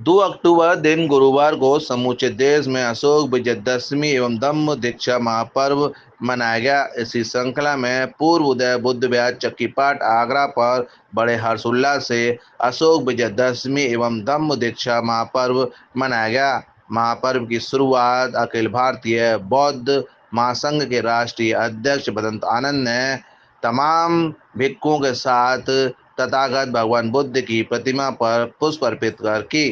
2 अक्टूबर दिन गुरुवार को समूचे देश में अशोक विजयदशमी एवं धम्म दीक्षा महापर्व मनाया गया। इसी श्रृंखला में पूर्व उदय बुद्ध विहार चक्कीपाट आगरा पर बड़े हर्षोल्लास से अशोक विजयदशमी एवं धम्म दीक्षा महापर्व मनाया गया। महापर्व की शुरुआत अखिल भारतीय बौद्ध महासंघ के राष्ट्रीय अध्यक्ष भदंत आनंद ने तमाम भिक्षुओं के साथ तथागत भगवान बुद्ध की प्रतिमा पर पुष्प अर्पित कर की।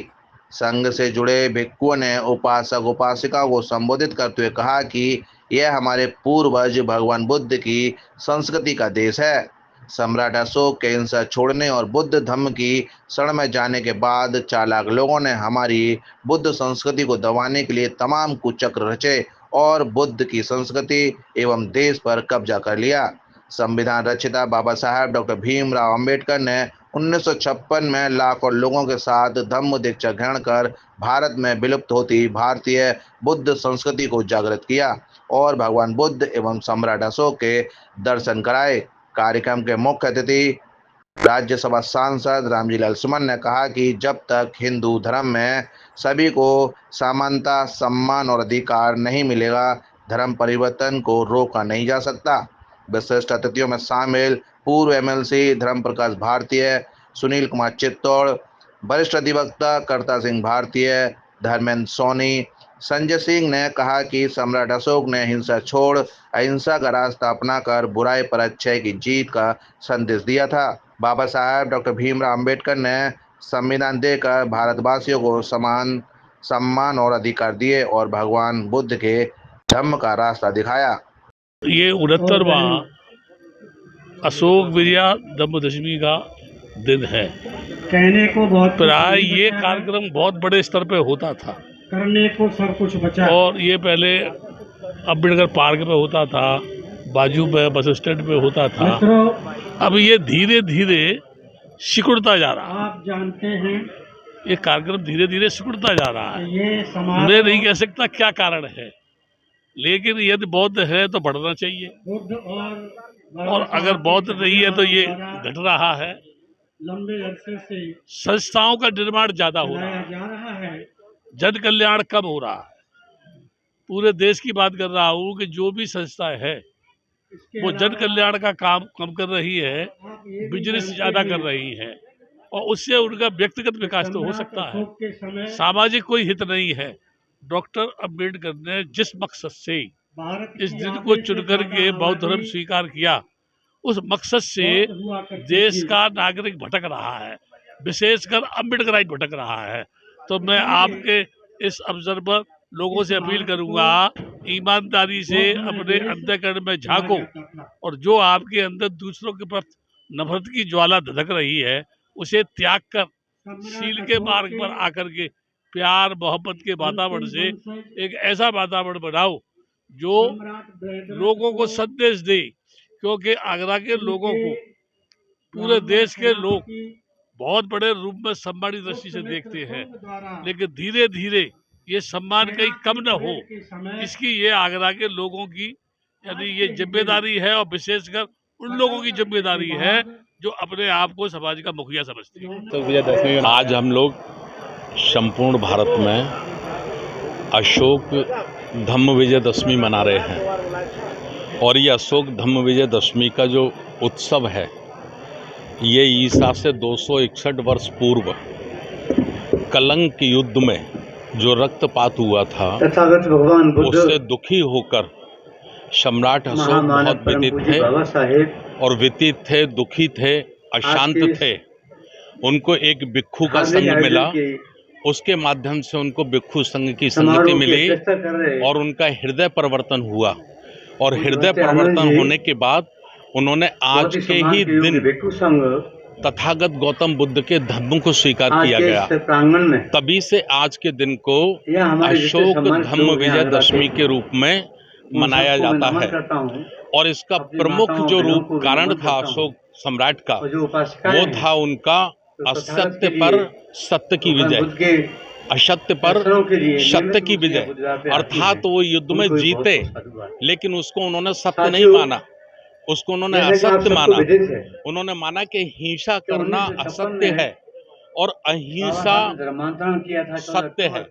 संघ से जुड़े भिक्षुओं ने उपासक उपासिकाओं को संबोधित करते हुए कहा कि यह हमारे पूर्वज भगवान बुद्ध की संस्कृति का देश है। सम्राट अशोक के हिंसा छोड़ने और बुद्ध धम्म की शरण में जाने के बाद चालाक लोगों ने हमारी बुद्ध संस्कृति को दबाने के लिए तमाम कुचक्र रचे और बुद्ध की संस्कृति एवं देश पर कब्जा कर लिया। संविधान रचयिता बाबा साहेब डॉक्टर भीमराव अंबेडकर ने 1956 में लाखों लोगों के साथ धम्म दीक्षा ग्रहण कर भारत में विलुप्त होती भारतीय बुद्ध संस्कृति को जागृत किया और भगवान बुद्ध एवं सम्राट अशोक के दर्शन कराए। कार्यक्रम के मुख्य अतिथि राज्यसभा सांसद रामजी लाल सुमन ने कहा कि जब तक हिंदू धर्म में सभी को समानता, सम्मान और अधिकार नहीं मिलेगा, धर्म परिवर्तन को रोका नहीं जा सकता। विशिष्ट अतिथियों में शामिल पूर्व एमएलसी धर्म प्रकाश भारतीय, सुनील कुमार चित्तौड़, वरिष्ठ अधिवक्ता करता सिंह भारतीय, धर्मेंद्र सोनी। संजय सिंह ने कहा कि सम्राट अशोक ने हिंसा छोड़ अहिंसा का रास्ता अपनाकर बुराई पर अच्छाई की जीत का संदेश दिया था। बाबा साहेब डॉक्टर भीमराव अंबेडकर ने संविधान देकर भारतवासियों को समान सम्मान और अधिकार दिए और भगवान बुद्ध के धम्म का रास्ता दिखाया। ये 69वां अशोक विजय धम्म दशमी का दिन है। कहने को बहुत प्राय ये कार्यक्रम बहुत बड़े स्तर पे होता था, करने को सब कुछ बचा। और ये पहले अम्बेडकर पार्क पे होता था, बाजू में बस स्टैंड पे होता था। अब ये धीरे धीरे सिकुड़ता जा रहा है। आप जानते हैं ये कार्यक्रम धीरे धीरे सिकुड़ता जा रहा है। ये समाज मैं नहीं कह सकता क्या कारण है, लेकिन यदि बौद्ध है तो बढ़ना चाहिए, बुद्ध और अगर बौद्ध नहीं है तो ये घट रहा है। लंबे अरसे से संस्थाओं का निर्माण ज्यादा हो रहा चलाया है, जा रहा है। जन कल्याण कम हो रहा है। पूरे देश की बात कर रहा हूँ कि जो भी संस्था है वो जन कल्याण का काम कम कर रही है, बिजनेस ज्यादा कर रही है, और उससे उनका व्यक्तिगत विकास तो हो सकता है, सामाजिक कोई हित नहीं है। डॉक्टर अंबेडकर ने जिस मकसद से इस दिन को चुनकर के बौद्ध धर्म स्वीकार किया, उस मकसद से देश का नागरिक भटक रहा है, विशेषकर अम्बेडकराइट भटक रहा है। तो मैं आपके इस अवसर पर लोगों से अपील करूंगा, ईमानदारी से अपने अंतःकरण में झांको, और जो आपके अंदर दूसरों के प्रति नफरत की ज्वाला धधक रही है उसे त्याग कर शील के मार्ग पर आकर के प्यार मोहब्बत के वातावरण से एक ऐसा वातावरण बनाओ जो लोगों को संदेश दे। क्योंकि आगरा के लोगों को पूरे देश के लोग बहुत बड़े रूप में सम्मानित दृष्टि से देखते हैं, लेकिन धीरे धीरे ये सम्मान कहीं कम न हो, इसकी ये आगरा के लोगों की यानी ये जिम्मेदारी है, और विशेषकर उन लोगों की जिम्मेदारी है जो अपने आप को समाज का मुखिया समझते हैं। तो विजयदशमी आज हम लोग संपूर्ण भारत में अशोक धम्म विजयदशमी मना रहे हैं, और ये अशोक धम्म विजयदशमी का जो उत्सव है ये ईसा से 261 वर्ष पूर्व कलंक युद्ध में जो रक्तपात हुआ था उससे दुखी होकर सम्राट अशोक बहुत व्यतीत थे, दुखी थे, अशांत थे। उनको एक भिक्षु का संग मिला, उसके माध्यम से उनको भिक्षु संघ की संगति मिली और उनका हृदय परिवर्तन हुआ, और हृदय परिवर्तन होने के बाद उन्होंने आज के ही दिन तथागत गौतम बुद्ध के धम्म को स्वीकार किया गया। तभी से आज के दिन को अशोक धम्म विजयदशमी के रूप में मनाया जाता है, और इसका प्रमुख जो रूप कारण था अशोक सम्राट का, वो था उनका असत्य पर सत्य की विजय, असत्य पर सत्य की विजय। अर्थात वो युद्ध में जीते, लेकिन उसको उन्होंने सत्य नहीं माना, उसको उन्होंने असत्य माना। उन्होंने माना कि हिंसा करना असत्य है, और अहिंसा सत्य है।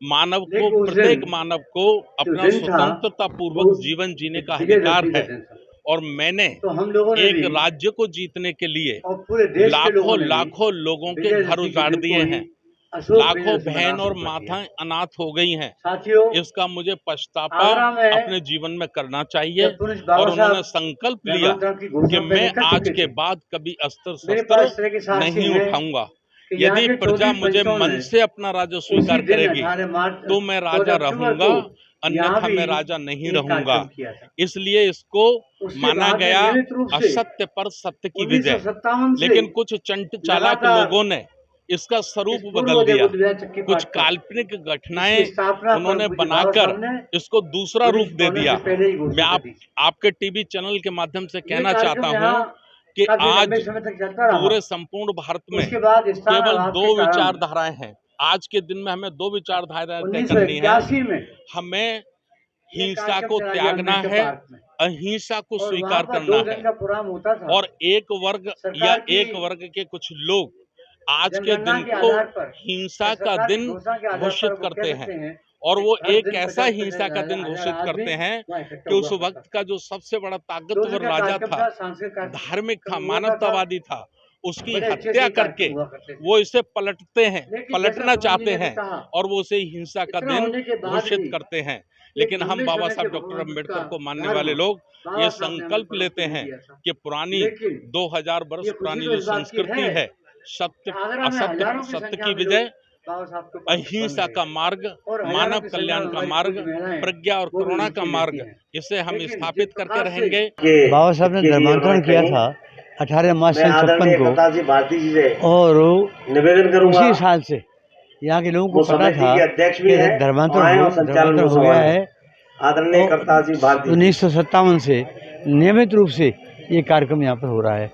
मानव को, प्रत्येक मानव को अपना स्वतंत्रता पूर्वक जीवन जीने का अधिकार है। और मैंने एक राज्य को जीतने के लिए लाखों लोगों के घर उजाड़ दिए हैं, लाखों बहन और माताएं अनाथ हो गई हैं। इसका मुझे पछतावा अपने जीवन में करना चाहिए। और उन्होंने संकल्प लिया कि मैं आज के बाद कभी अस्त्र शस्त्र नहीं उठाऊंगा। यदि प्रजा मुझे मन से अपना राजा स्वीकार करेगी तो मैं राजा रहूंगा, अन्यथा मैं राजा नहीं रहूंगा। इसलिए इसको माना गया असत्य पर सत्य की विजय। लेकिन कुछ चंट चालाक लोगों ने इसका स्वरूप बदल दिया। कुछ काल्पनिक घटनाएं उन्होंने बनाकर इसको दूसरा रूप दे दिया। मैं आपके टीवी चैनल के माध्यम से कहना चाहता हूं कि आज पूरे संपूर्ण भारत में केवल 2 विचारधाराएं हैं। आज के दिन में हमें 2 विचारधाराएं तय करनी है। हमें हिंसा को त्यागना है, अहिंसा को स्वीकार करना है। और एक वर्ग के कुछ लोग आज के दिन को हिंसा का दिन घोषित करते हैं। और वो एक ऐसा हिंसा का दिन घोषित करते हैं कि उस वक्त का जो सबसे बड़ा ताकतवर राजा था, धार्मिक था, मानवतावादी था, उसकी हत्या करके वो इसे पलटना चाहते हैं और वो उसे हिंसा का दिन घोषित करते हैं। लेकिन हम बाबा साहब डॉक्टर अम्बेडकर को मानने वाले लोग ये संकल्प लेते हैं कि पुरानी 2000 वर्ष पुरानी जो संस्कृति है, सत्य की विजय, अहिंसा का मार्ग, मानव कल्याण का मार्ग, प्रज्ञा और करुणा का मार्ग, इसे हम स्थापित करके रहेंगे। बाबा साहब ने धर्मांतरण किया था 18 मार्च 1956 को, और उसी साल से यहाँ के लोगों को पता था कि धर्मांतरण हो गया है। 1957 से नियमित रूप से ये कार्यक्रम यहाँ पर हो रहा है।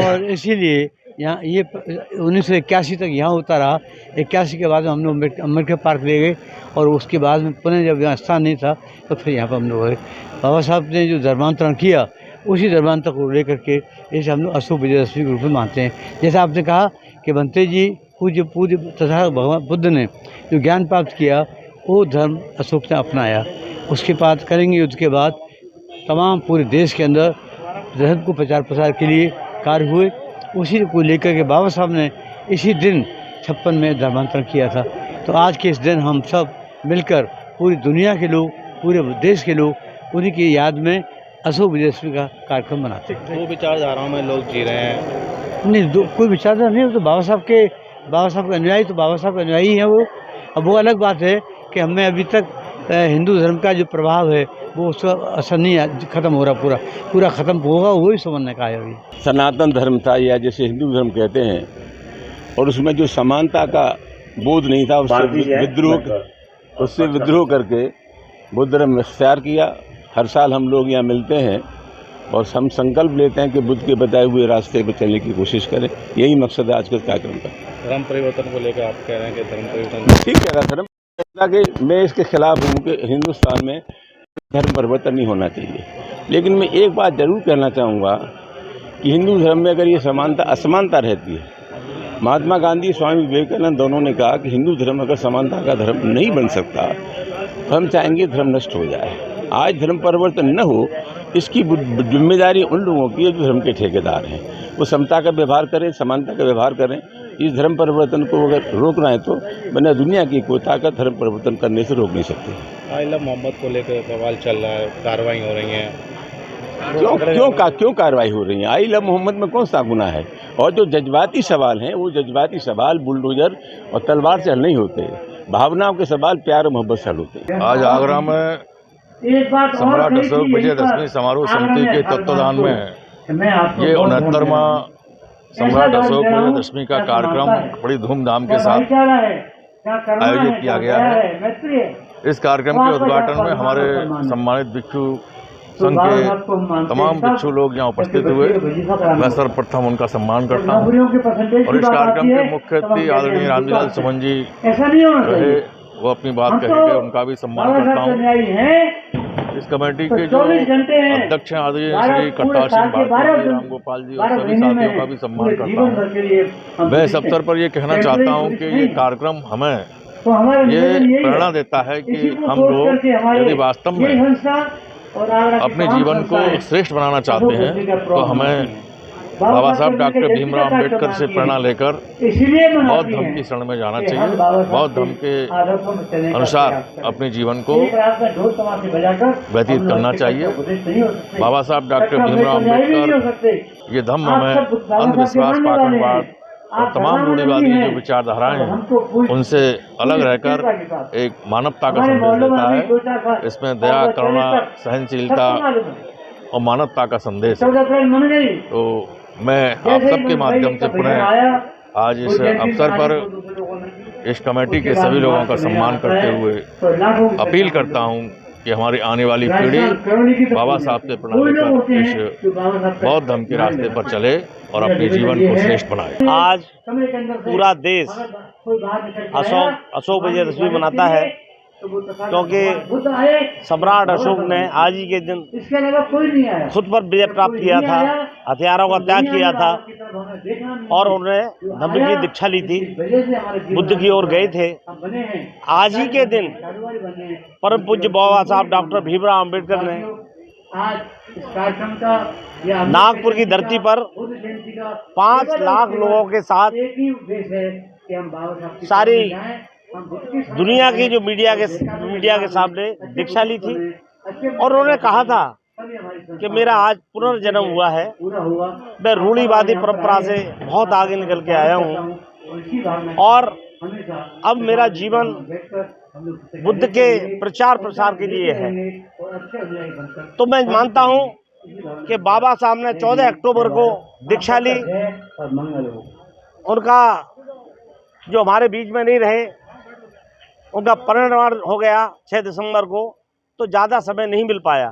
और इसीलिए यहाँ ये 1981 तक यहाँ होता रहा। 81 के बाद हम लोग अम्बेडकर पार्क ले गए और उसके बाद में पुनः जब यहाँ स्थान नहीं था तो फिर यहाँ पर हम लोग गए। बाबा साहब ने जो धर्मांतरण किया उसी धर्मांतर को लेकर के जैसे हम लोग अशोक विजयदशमी के रूप में मानते हैं। जैसे आपने कहा कि बंते जी पूज्य तथा भगवान बुद्ध ने जो ज्ञान प्राप्त किया वो धर्म अशोक ने अपनाया। उसके बाद करेंगे युद्ध के बाद तमाम पूरे देश के अंदर धर्म को प्रचार प्रसार के लिए कार्य हुए। उसी को लेकर के बाबा साहब ने इसी दिन 56 में धर्मांतरण किया था। तो आज के इस दिन हम सब मिलकर पूरी दुनिया के लोग, पूरे देश के लोग उन्हीं की याद में अशोक विजयदशमी का कार्यक्रम मनाते हैं। 2 विचारधाराओं में लोग जी रहे हैं। नहीं, कोई विचारधारा नहीं, तो बाबा साहब के अनुयायी तो बाबा साहब के अनुयायी हैं वो। अब वो अलग बात है कि हमें अभी तक हिंदू धर्म का जो प्रभाव है वो उसका असर नहीं खत्म हो रहा, पूरा खत्म होगा, वही समझने का है। अभी सनातन धर्म था या जैसे हिंदू धर्म कहते हैं, और उसमें जो समानता का बोध नहीं था, उससे विद्रोह करके बुद्ध धर्म में इख्तियार किया। हर साल हम लोग यहाँ मिलते हैं और हम संकल्प लेते हैं कि बुद्ध के बताए हुए रास्ते पर चलने की कोशिश करें। यही मकसद है आज के कार्यक्रम का। धर्म परिवर्तन को लेकर आप कह रहे हैं कि धर्म परिवर्तन ठीक कह रहा। धर्म कि मैं इसके खिलाफ हूँ कि हिंदुस्तान में धर्म परिवर्तन नहीं होना चाहिए। लेकिन मैं एक बात जरूर कहना चाहूँगा कि हिंदू धर्म में अगर ये असमानता रहती है, महात्मा गांधी, स्वामी विवेकानंद दोनों ने कहा कि हिंदू धर्म अगर समानता का धर्म नहीं बन सकता तो हम चाहेंगे धर्म नष्ट हो जाए। आज धर्म परिवर्तन न हो, इसकी जिम्मेदारी उन लोगों की जो धर्म के ठेकेदार हैं। वो समता का व्यवहार करें, समानता का व्यवहार करें। इस धर्म परिवर्तन को अगर रोकना है तो मैंने दुनिया की कोई ताकत धर्म परिवर्तन करने से रोक नहीं सकती। आइला मोहम्मद को लेकर सवाल चल रहा है, कार्रवाई हो रही है। क्यों कार्रवाई हो रही है? आई लव मोहम्मद में कौन सा गुनाह है? और जो जज्बाती सवाल हैं वो जज्बाती सवाल बुलडोजर और तलवार से हल नहीं होते। भावनाओं के सवाल प्यार और मोहब्बत से हल होते हैं। आज आगरा में सम्राट अशोक विजयदशमी समारोह समिति के तत्वाधान में ये 69वां सम्राट अशोक विजयदशमी का कार्यक्रम बड़ी धूमधाम के साथ आयोजित किया गया है। इस कार्यक्रम के उद्घाटन में हमारे सम्मानित भिक्षु संघ के तमाम भिक्षु लोग यहाँ उपस्थित हुए। मैं सर्वप्रथम उनका सम्मान करता हूँ और इस कार्यक्रम के मुख्य अतिथि आदरणीय रामजीलाल सुमन जी रहे, वो अपनी बात कहेंगे, उनका भी सम्मान करता हूँ। इस कमेटी के जो अध्यक्ष हैं आदरणीय श्री करतार सिंह भारती जी, रामगोपाल जी और सभी साथियों का भी सम्मान करता हूँ। मैं इस अवसर पर ये कहना चाहता हूँ कि ये कार्यक्रम हमें ये प्रेरणा देता है कि हम लोग यदि वास्तव में अपने जीवन को श्रेष्ठ बनाना चाहते हैं तो हमें बाबा साहब डॉक्टर भीमराव अम्बेडकर से प्रेरणा लेकर बौद्ध धर्म की शरण में जाना चाहिए। बौद्ध धर्म के अनुसार अपने जीवन को व्यतीत करना चाहिए। बाबा साहब डॉक्टर भीमराव अम्बेडकर ये धम्म हमें अंधविश्वास, पाखंडवाद और तमाम रूढ़िवादी जो विचारधाराएं हैं उनसे अलग रहकर एक मानवता का संदेश देता है। इसमें दया, करुणा, सहनशीलता और मानवता का संदेश है। तो मैं आप सबके माध्यम से पुनः आज इस अवसर पर इस कमेटी के सभी लोगों का सम्मान करते हुए अपील करता हूं कि हमारी आने वाली पीढ़ी बाबा साहब से प्रेरणा लेकर इस बौद्ध धर्म के रास्ते पर चले और अपने जीवन को श्रेष्ठ बनाए। आज पूरा देश अशोक विजयदशमी मनाता है क्योंकि सम्राट अशोक ने आज ही के दिन खुद पर विजय प्राप्त किया था, हथियारों का त्याग किया था और उन्होंने धम्म की दीक्षा ली थी, बुद्ध की ओर गए थे। आज ही के दिन परम पूज्य बाबा साहब डॉक्टर भीमराव अम्बेडकर ने नागपुर की धरती पर 5 लाख लोगों के साथ सारी दुनिया की जो मीडिया के सामने दीक्षा ली थी और उन्होंने कहा था कि मेरा आज पुनर्जन्म हुआ है। मैं रूढ़िवादी परंपरा से बहुत आगे निकल के आया हूँ और अब मेरा जीवन बुद्ध के प्रचार प्रसार के लिए है। तो मैं मानता हूँ कि बाबा साहब ने 14 अक्टूबर को दीक्षा ली। उनका जो हमारे बीच में नहीं रहे, उनका परिनिर्वाण हो गया 6 दिसंबर को, तो ज़्यादा समय नहीं मिल पाया।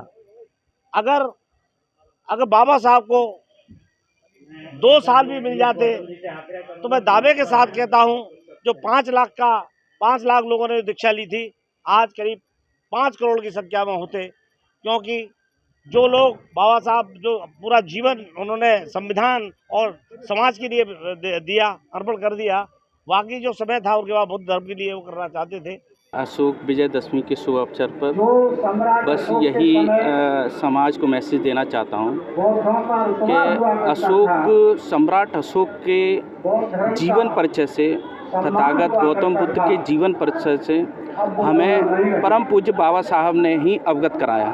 अगर बाबा साहब को 2 साल भी मिल जाते तो मैं दावे के साथ कहता हूं जो 5 लाख लोगों ने दीक्षा ली थी, आज करीब 5 करोड़ की संख्या में होते। क्योंकि जो लोग बाबा साहब जो पूरा जीवन उन्होंने संविधान और समाज के लिए दिया, अर्पण कर दिया, बाकी जो समय था उनके बाद बुद्ध धर्म के लिए वो करना चाहते थे। अशोक विजयदशमी के शुभ अवसर पर बस यही समाज को मैसेज देना चाहता हूँ कि सम्राट अशोक के जीवन परिचय से, तथागत गौतम बुद्ध के जीवन परिचय से हमें परम पूज्य बाबा साहब ने ही अवगत कराया।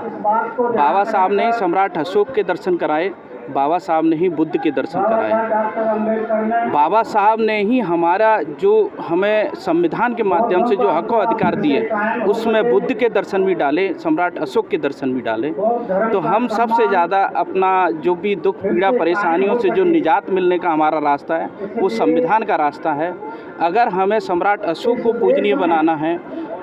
बाबा साहब ने सम्राट अशोक के दर्शन कराए, बाबा साहब ने ही बुद्ध के दर्शन कराए। बाबा साहब ने ही हमारा जो हमें संविधान के माध्यम से जो हक और अधिकार दिए उसमें बुद्ध के दर्शन भी डाले, सम्राट अशोक के दर्शन भी डाले। तो हम सबसे ज़्यादा अपना जो भी दुख, पीड़ा, परेशानियों से जो निजात मिलने का हमारा रास्ता है वो संविधान का रास्ता है। अगर हमें सम्राट अशोक को पूजनीय बनाना है,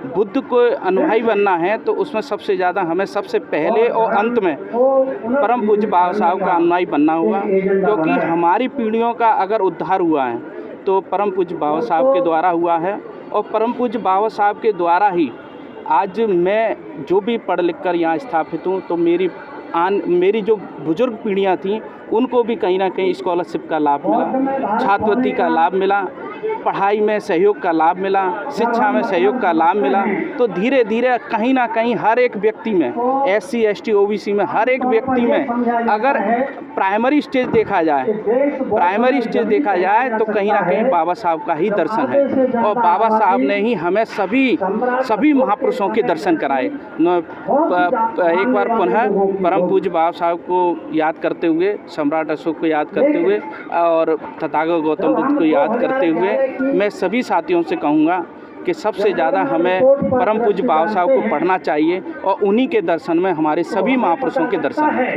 बुद्ध को अनुयायी बनना है, तो उसमें सबसे ज़्यादा हमें सबसे पहले और अंत में परम पूज्य बाबा साहब का अनुयायी बनना होगा। क्योंकि हमारी पीढ़ियों का अगर उद्धार हुआ है तो परम पूज्य बाबा साहब के द्वारा हुआ है और परम पूज्य बाबा साहब के द्वारा ही आज मैं जो भी पढ़ लिख कर यहाँ स्थापित हूँ। तो मेरी जो बुजुर्ग पीढ़ियाँ थीं उनको भी कहीं ना कहीं स्कॉलरशिप का लाभ मिला, छात्रवृत्ति का लाभ मिला, पढ़ाई में सहयोग का लाभ मिला, शिक्षा में सहयोग का लाभ मिला। तो धीरे धीरे कहीं ना कहीं हर एक व्यक्ति में, SC ST OBC में हर एक व्यक्ति में अगर प्राइमरी स्टेज देखा जाए तो कहीं ना कहीं बाबा साहब का ही दर्शन है। और बाबा साहब ने ही हमें सभी महापुरुषों के दर्शन कराए। एक बार पुनः परम पूज्य बाबा साहब को याद करते हुए, सम्राट अशोक को याद करते हुए और तथागत गौतम बुद्ध को याद करते हुए मैं सभी साथियों से कहूँगा कि सबसे ज़्यादा हमें परम पूज्य बाबा साहब को पढ़ना चाहिए और उन्हीं के दर्शन में हमारे सभी महापुरुषों के दर्शन हैं।